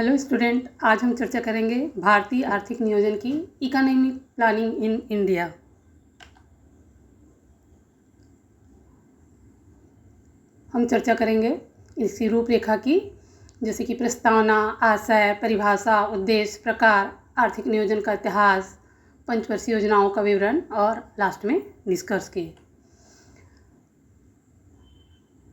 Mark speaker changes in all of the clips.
Speaker 1: Hello student, आज हम चर्चा करेंगे भारतीय आर्थिक नियोजन की इकोनॉमिक प्लानिंग इन इंडिया। हम चर्चा करेंगे इसकी रूपरेखा की, जैसे कि प्रस्तावना, आशय, परिभाषा, उद्देश्य, प्रकार, आर्थिक नियोजन का इतिहास, पंचवर्षीय योजनाओं का विवरण और लास्ट में निष्कर्ष के।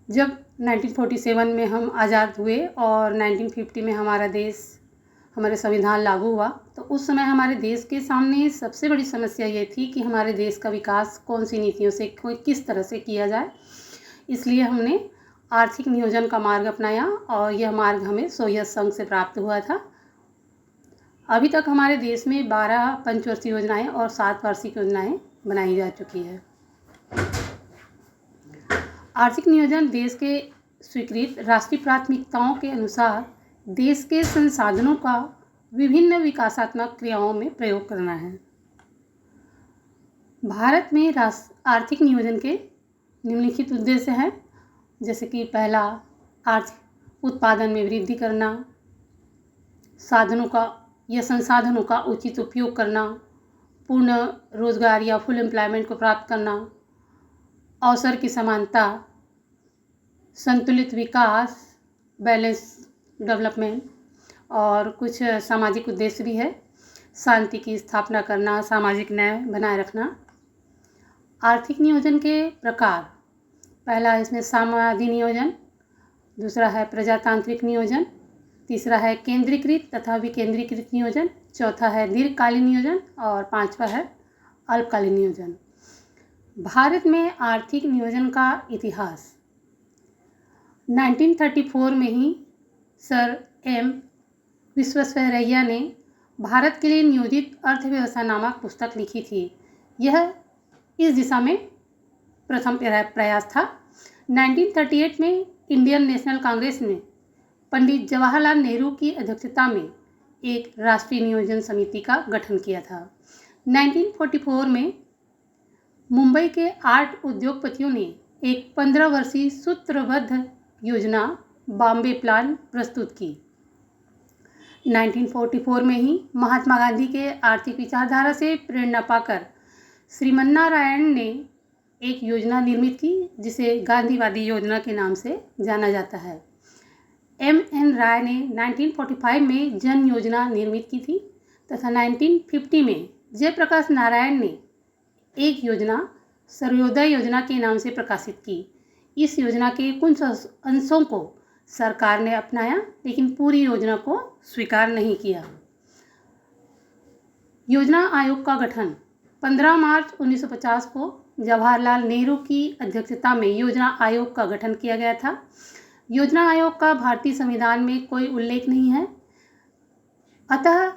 Speaker 1: जब 1947 में हम आज़ाद हुए और 1950 में हमारे संविधान लागू हुआ, तो उस समय हमारे देश के सामने सबसे बड़ी समस्या ये थी कि हमारे देश का विकास कौन सी नीतियों से किस तरह से किया जाए। इसलिए हमने आर्थिक नियोजन का मार्ग अपनाया और यह मार्ग हमें सोवियत संघ से प्राप्त हुआ था। अभी तक हमारे देश में 12 पंचवर्षीय योजनाएं और 7 वार्षिक योजनाएं बनाई जा चुकी है। आर्थिक नियोजन देश के स्वीकृत राष्ट्रीय प्राथमिकताओं के अनुसार देश के संसाधनों का विभिन्न विकासात्मक क्रियाओं में प्रयोग करना है। भारत में आर्थिक नियोजन के निम्नलिखित उद्देश्य हैं, जैसे कि पहला, आर्थिक उत्पादन में वृद्धि करना, संसाधनों का उचित उपयोग करना, पूर्ण रोजगार या फुल एम्प्लॉयमेंट को प्राप्त करना, अवसर की समानता, संतुलित विकास, बैलेंस डेवलपमेंट, और कुछ सामाजिक उद्देश्य भी है, शांति की स्थापना करना, सामाजिक न्याय बनाए रखना। आर्थिक नियोजन के प्रकार, पहला इसमें सामयिक नियोजन, दूसरा है प्रजातांत्रिक नियोजन, तीसरा है केंद्रीकृत तथा विकेंद्रीकृत नियोजन, चौथा है दीर्घकालीन नियोजन और पांचवा है अल्पकालीन नियोजन। भारत में आर्थिक नियोजन का इतिहास 1934 में ही सर एम विश्वेश्वरैया ने भारत के लिए नियोजित अर्थव्यवस्था नामक पुस्तक लिखी थी। यह इस दिशा में प्रथम प्रयास था। 1938 में इंडियन नेशनल कांग्रेस ने पंडित जवाहरलाल नेहरू की अध्यक्षता में एक राष्ट्रीय नियोजन समिति का गठन किया था। 1944 में मुंबई के 8 उद्योगपतियों ने एक 15 वर्षीय सूत्रबद्ध योजना बॉम्बे प्लान प्रस्तुत की। 1944 में ही महात्मा गांधी के आर्थिक विचारधारा से प्रेरणा पाकर श्रीमन्नारायण ने एक योजना निर्मित की, जिसे गांधीवादी योजना के नाम से जाना जाता है। एम.एन. राय ने 1945 में जन योजना निर्मित की थी तथा 1950 में जयप्रकाश नारायण ने एक योजना सर्वोदय योजना के नाम से प्रकाशित की। इस योजना के कुछ अंशों को सरकार ने अपनाया, लेकिन पूरी योजना को स्वीकार नहीं किया। योजना आयोग का गठन 15 मार्च 1950 को जवाहरलाल नेहरू की अध्यक्षता में योजना आयोग का गठन किया गया था। योजना आयोग का भारतीय संविधान में कोई उल्लेख नहीं है, अतः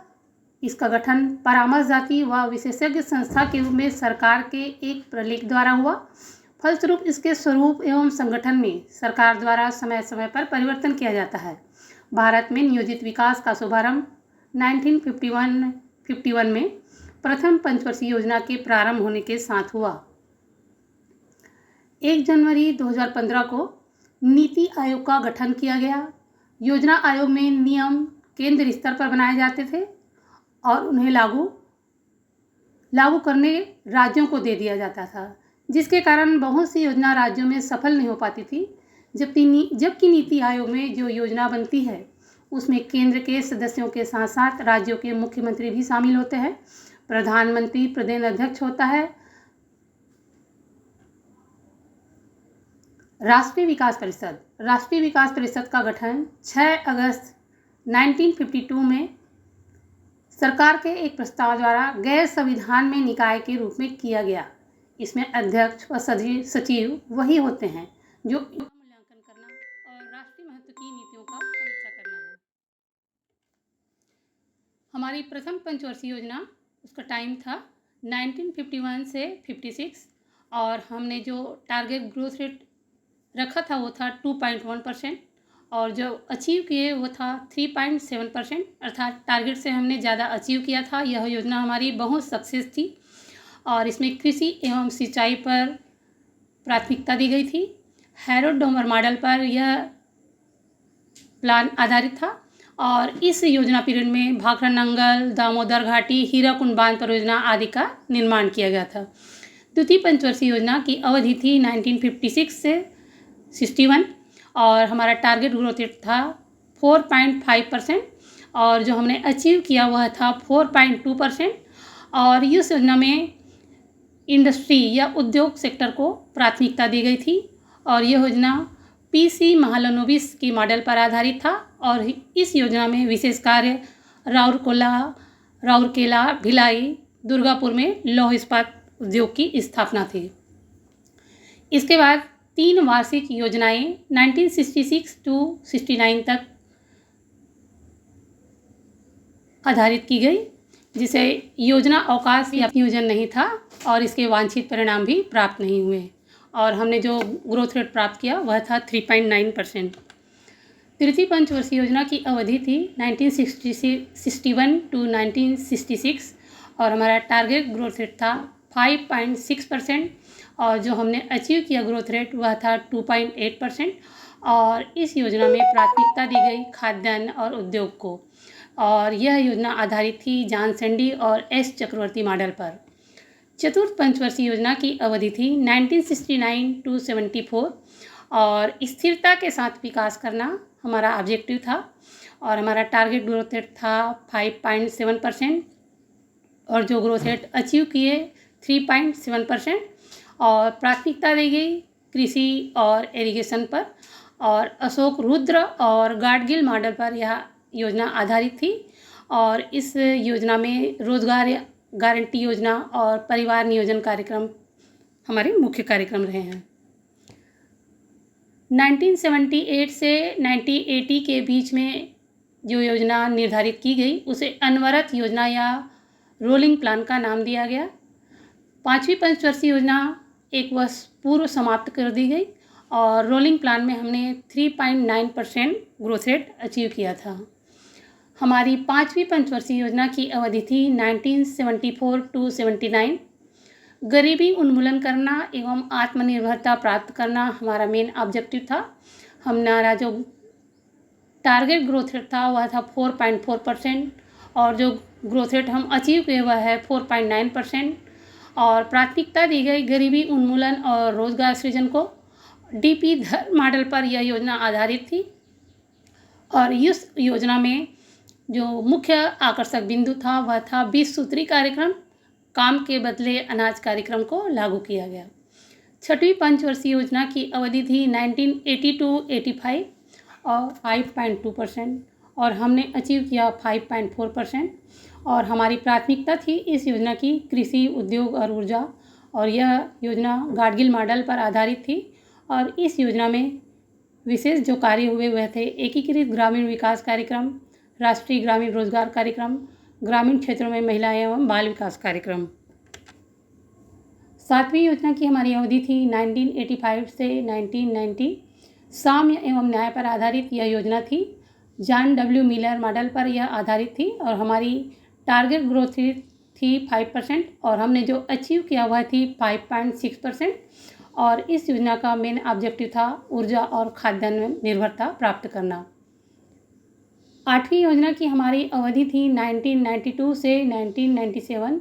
Speaker 1: इसका गठन परामर्श जाति व विशेषज्ञ संस्था के रूप में सरकार के एक प्रलेख द्वारा हुआ। फलस्वरूप इसके स्वरूप एवं संगठन में सरकार द्वारा समय समय पर परिवर्तन किया जाता है। भारत में नियोजित विकास का शुभारंभ 1951 में प्रथम पंचवर्षीय योजना के प्रारंभ होने के साथ हुआ। 1 जनवरी 2015 को नीति आयोग का गठन किया गया। योजना आयोग में नियम केंद्र स्तर पर बनाए जाते थे और उन्हें लागू करने राज्यों को दे दिया जाता था, जिसके कारण बहुत सी योजना राज्यों में सफल नहीं हो पाती थी। जबकि नीति आयोग में जो योजना बनती है उसमें केंद्र के सदस्यों के साथ साथ राज्यों के मुख्यमंत्री भी शामिल होते हैं। प्रधानमंत्री प्रदेश अध्यक्ष होता है। राष्ट्रीय विकास परिषद का गठन 6 अगस्त 1952 में सरकार के एक प्रस्ताव द्वारा गैर संविधान में निकाय के रूप में किया गया। इसमें अध्यक्ष व सचिव वही होते हैं जो मूल्यांकन करना और राष्ट्रीय महत्व की नीतियों का समीक्षा करना है। हमारी प्रथम पंचवर्षीय योजना, उसका टाइम था 1951 से 56 और हमने जो टारगेट ग्रोथ रेट रखा था वो था 2.1% और जो अचीव किए वो था 3.7%, अर्थात टारगेट से हमने ज़्यादा अचीव किया था। यह योजना हमारी बहुत सक्सेस थी और इसमें कृषि एवं सिंचाई पर प्राथमिकता दी गई थी। हैरोल्ड डोमर मॉडल पर यह प्लान आधारित था और इस योजना पीरियड में भाखड़ा नंगल, दामोदर घाटी, हीराकुंड बांध परियोजना आदि का निर्माण किया गया था। द्वितीय पंचवर्षीय योजना की अवधि थी 1956 से 61 और हमारा टारगेट ग्रोथ रेट था 4.5% और जो हमने अचीव किया वह था 4.2%। और इस योजना में इंडस्ट्री या उद्योग सेक्टर को प्राथमिकता दी गई थी और यह योजना पीसी महालनोबिस की मॉडल पर आधारित था और इस योजना में विशेष कार्य राउरकेला, भिलाई, दुर्गापुर में लौह इस्पात उद्योग की स्थापना थी। इसके बाद 3 वार्षिक योजनाएं 1966 टू 69 तक आधारित की गई, जिसे योजना अवकाश या नियोजन नहीं था और इसके वांछित परिणाम भी प्राप्त नहीं हुए और हमने जो ग्रोथ रेट प्राप्त किया वह था 3.9%। तृतीय पंचवर्षीय योजना की अवधि थी 1961 टू 1966 और हमारा टारगेट ग्रोथ रेट था 5.6% और जो हमने अचीव किया ग्रोथ रेट वह था 2.8%। और इस योजना में प्राथमिकता दी गई खाद्यान्न और उद्योग को और यह योजना आधारित थी जॉन सैंडी और एस चक्रवर्ती मॉडल पर। चतुर्थ पंचवर्षीय योजना की अवधि थी 1969 टू 74 और स्थिरता के साथ विकास करना हमारा ऑब्जेक्टिव था और हमारा टारगेट ग्रोथ रेट था 5.7% और जो ग्रोथ रेट अचीव किए 3.7% और प्राथमिकता दी गई कृषि और इरिगेशन पर और अशोक रुद्र और गाडगिल मॉडल पर यह योजना आधारित थी और इस योजना में रोजगार गारंटी योजना और परिवार नियोजन कार्यक्रम हमारे मुख्य कार्यक्रम रहे हैं। 1978 से 1980 के बीच में जो योजना निर्धारित की गई उसे अनवरत योजना या रोलिंग प्लान का नाम दिया गया। 5वीं पंचवर्षीय योजना एक वर्ष पूर्व समाप्त कर दी गई और रोलिंग प्लान में हमने 3.9% ग्रोथ रेट अचीव किया था। हमारी 5वीं पंचवर्षीय योजना की अवधि थी 1974 टू 79। गरीबी उन्मूलन करना एवं आत्मनिर्भरता प्राप्त करना हमारा मेन ऑब्जेक्टिव था। हमारा जो टारगेट ग्रोथ रेट था वह था 4.4% और जो ग्रोथ रेट हम अचीव किए वह है 4.9% और प्राथमिकता दी गई गरीबी उन्मूलन और रोजगार सृजन को। डीपी धर मॉडल पर यह योजना आधारित थी और इस योजना में जो मुख्य आकर्षक बिंदु था वह था 20 सूत्री कार्यक्रम, काम के बदले अनाज कार्यक्रम को लागू किया गया। 6वीं पंचवर्षीय योजना की अवधि थी 1980 टू 85 और 5.2% और हमने अचीव किया 5.4% और हमारी प्राथमिकता थी इस योजना की कृषि, उद्योग और ऊर्जा और यह योजना गाडगिल मॉडल पर आधारित थी और इस योजना में विशेष जो कार्य हुए वह थे एकीकृत ग्रामीण विकास कार्यक्रम, राष्ट्रीय ग्रामीण रोजगार कार्यक्रम, ग्रामीण क्षेत्रों में महिला एवं बाल विकास कार्यक्रम। 7वीं योजना की हमारी अवधि थी 1985 से 1990। साम्य एवं न्याय पर आधारित यह योजना थी। जॉन डब्ल्यू मिलर मॉडल पर यह आधारित थी और हमारी टारगेट ग्रोथ रेट थी 5% और हमने जो अचीव किया वह थी 5.6% और इस योजना का मेन ऑब्जेक्टिव था ऊर्जा और खाद्यान्न निर्भरता प्राप्त करना। 8वीं योजना की हमारी अवधि थी 1992 से 1997।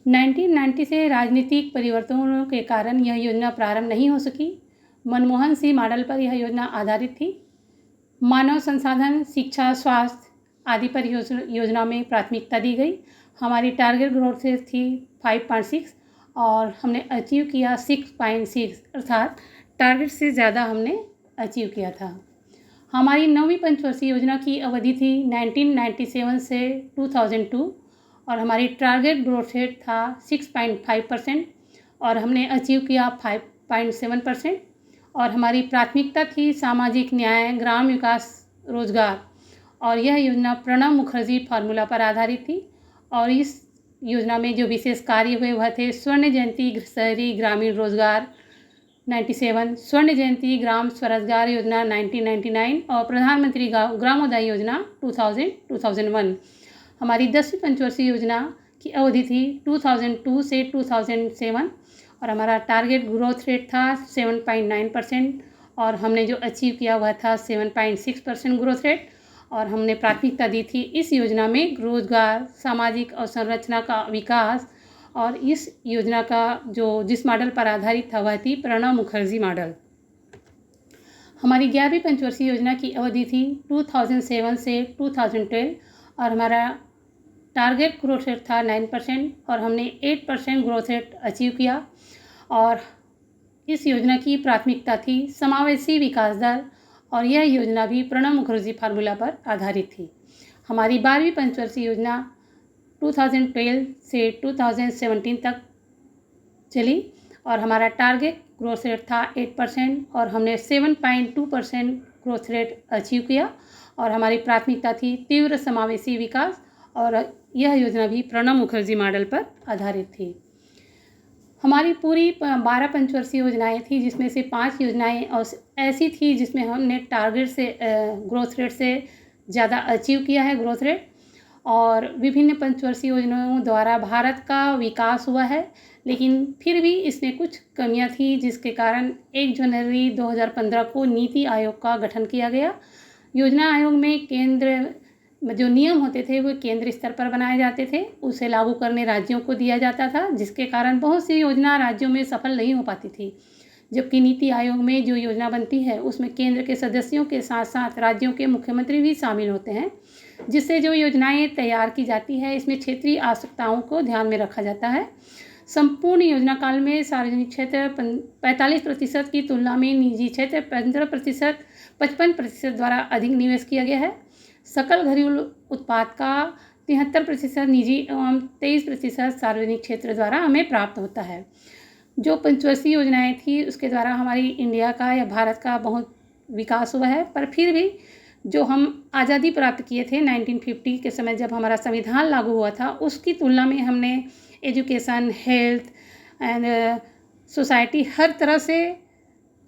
Speaker 1: 1990 से राजनीतिक परिवर्तनों के कारण यह योजना प्रारंभ नहीं हो सकी। मनमोहन सिंह मॉडल पर यह योजना आधारित थी। मानव संसाधन, शिक्षा, स्वास्थ्य आदि पर योजना में प्राथमिकता दी गई। हमारी टारगेट ग्रोथ रेट थी 5.6 और हमने अचीव किया 6.6 अर्थात टारगेट से ज़्यादा हमने अचीव किया था। हमारी 9वीं पंचवर्षीय योजना की अवधि थी 1997 से 2002 और हमारी टारगेट ग्रोथ रेट था 6.5% और हमने अचीव किया 5.7% और हमारी प्राथमिकता थी सामाजिक न्याय, ग्राम विकास, रोजगार और यह योजना प्रणब मुखर्जी फार्मूला पर आधारित थी और इस योजना में जो विशेष कार्य हुए वह थे स्वर्ण जयंती शहरी ग्रामीण रोजगार 97, स्वर्ण जयंती ग्राम स्वरोजगार योजना 1999 और प्रधानमंत्री ग्रामोदय योजना 2001। हमारी 10वीं पंचवर्षीय योजना की अवधि थी 2002 से 2007 और हमारा टारगेट ग्रोथ रेट था 7.9% और हमने जो अचीव किया वह था 7.6% ग्रोथ रेट और हमने प्राथमिकता दी थी इस योजना में रोजगार, सामाजिक अवसंरचना का विकास। और इस योजना का जिस मॉडल पर आधारित था वह थी प्रणब मुखर्जी मॉडल। हमारी 11वीं पंचवर्षीय योजना की अवधि थी 2007 से 2012 और हमारा टारगेट ग्रोथ रेट था 9% और हमने 8% ग्रोथ रेट अचीव किया। और इस योजना की प्राथमिकता थी समावेशी विकास दर और यह योजना भी प्रणब मुखर्जी फार्मूला पर आधारित थी। हमारी 12वीं पंचवर्षीय योजना 2012 से 2017 तक चली और हमारा टारगेट ग्रोथ रेट था 8% और हमने 7.2% ग्रोथ रेट अचीव किया। और हमारी प्राथमिकता थी तीव्र समावेशी विकास और यह योजना भी प्रणब मुखर्जी मॉडल पर आधारित थी। हमारी पूरी 12 पंचवर्षीय योजनाएं थी जिसमें से 5 योजनाएं ऐसी थी जिसमें हमने टारगेट से ग्रोथ रेट से ज़्यादा अचीव किया है ग्रोथ रेट। और विभिन्न पंचवर्षीय योजनाओं द्वारा भारत का विकास हुआ है, लेकिन फिर भी इसमें कुछ कमियां थी जिसके कारण 1 जनवरी 2015 को नीति आयोग का गठन किया गया। योजना आयोग में केंद्र जो नियम होते थे वो केंद्र स्तर पर बनाए जाते थे, उसे लागू करने राज्यों को दिया जाता था, जिसके कारण बहुत सी योजना राज्यों में सफल नहीं हो पाती थी। जबकि नीति आयोग में जो योजना बनती है उसमें केंद्र के सदस्यों के साथ साथ राज्यों के मुख्यमंत्री भी शामिल होते हैं, जिससे जो योजनाएं तैयार की जाती है इसमें क्षेत्रीय आवश्यकताओं को ध्यान में रखा जाता है। संपूर्ण योजना काल में सार्वजनिक क्षेत्र 45% की तुलना में निजी क्षेत्र 55% द्वारा अधिक निवेश किया गया है। सकल घरेलू उत्पाद का 73% निजी एवं 23% सार्वजनिक क्षेत्र द्वारा हमें प्राप्त होता है। जो पंचवर्षीय योजनाएं थी उसके द्वारा हमारी इंडिया का या भारत का बहुत विकास हुआ है, पर फिर भी जो हम आज़ादी प्राप्त किए थे 1950 के समय जब हमारा संविधान लागू हुआ था उसकी तुलना में हमने एजुकेशन, हेल्थ एंड सोसाइटी हर तरह से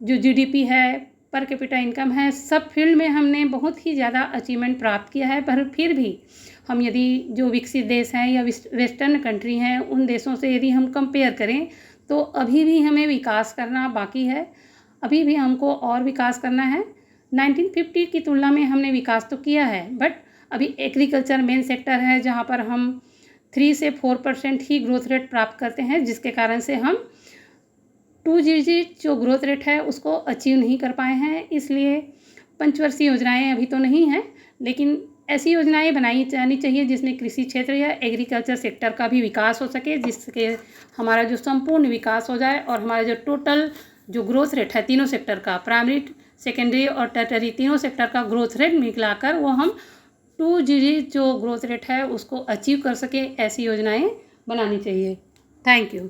Speaker 1: जो जीडीपी है, पर कैपिटा इनकम है, सब फील्ड में हमने बहुत ही ज़्यादा अचीवमेंट प्राप्त किया है। पर फिर भी हम यदि जो विकसित देश हैं या वेस्टर्न कंट्री हैं उन देशों से यदि हम कंपेयर करें तो अभी भी हमें विकास करना बाकी है, अभी भी हमको और विकास करना है। 1950 की तुलना में हमने विकास तो किया है, बट अभी एग्रीकल्चर मेन सेक्टर है जहाँ पर हम 3 से 4% ही ग्रोथ रेट प्राप्त करते हैं, जिसके कारण से हम 2 डिजिट जो ग्रोथ रेट है उसको अचीव नहीं कर पाए हैं। इसलिए पंचवर्षीय योजनाएं अभी तो नहीं हैं, लेकिन ऐसी योजनाएं बनाई जानी चाहिए जिसमें कृषि क्षेत्र या एग्रीकल्चर सेक्टर का भी विकास हो सके, जिससे हमारा जो संपूर्ण विकास हो जाए और हमारा जो टोटल जो ग्रोथ रेट है तीनों सेक्टर का, प्राइमरी, सेकेंडरी और टर्टरी तीनों सेक्टर का ग्रोथ रेट मिलाकर वो हम 2 डिजिट जो ग्रोथ रेट है उसको अचीव कर सके, ऐसी योजनाएं बनानी चाहिए। Thank you.